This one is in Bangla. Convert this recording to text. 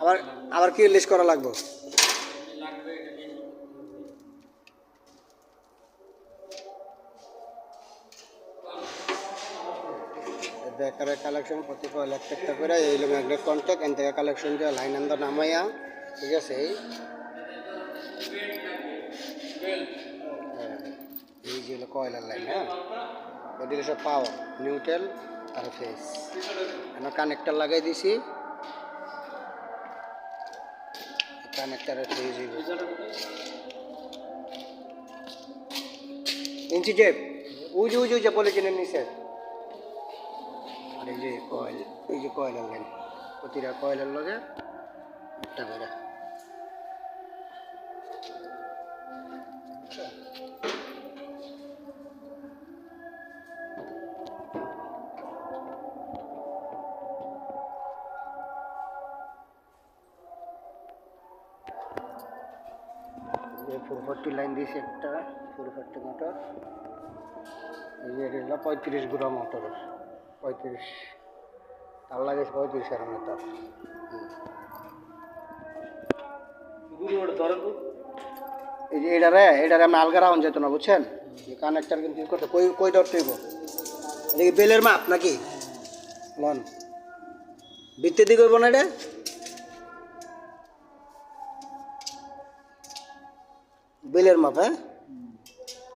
আবার আবার কি লিস্ট করা লাগবে? বেকারের কালেকশন প্রতিটা একটা করে এই হলো ম্যাগনেট কন্ট্যাক্ট এন থেকে কালেকশন দিয়ে লাইন আন্দা নামাইয়া, ঠিক আছে? এই যে হলো কয়লার লাইন, হ্যাঁ, এদিকে সব পাওয়ার নিউট্রাল আর ফেস। আমরা কানেক্টার লাগাই দিছি, কানেক্টারের ফেস ইঞ্চি টেপ ওই যে পলিথিনের নিচে। আর এই যে কয়েল, এই যে কয়লার লাইন, প্রতিটা কয়লার লগে একটা করে। যে 440 লাইন দিয়েছে একটা 440 মোটর। এই যে এটা হলো 35 গুড়া মোটর, 35 তার লাগে 35 আর মোটর। এই যে এটারে আমি আলগা রাউন্ড যেত না, বুঝছেন? এই কানেক্টার কিন্তু ইউজ করতে কই ডট হইব। এটা কি বেলের মাপ নাকি লন ভিত্তি দিকে হইব না? এটা বেলের মাপ, হ্যাঁ।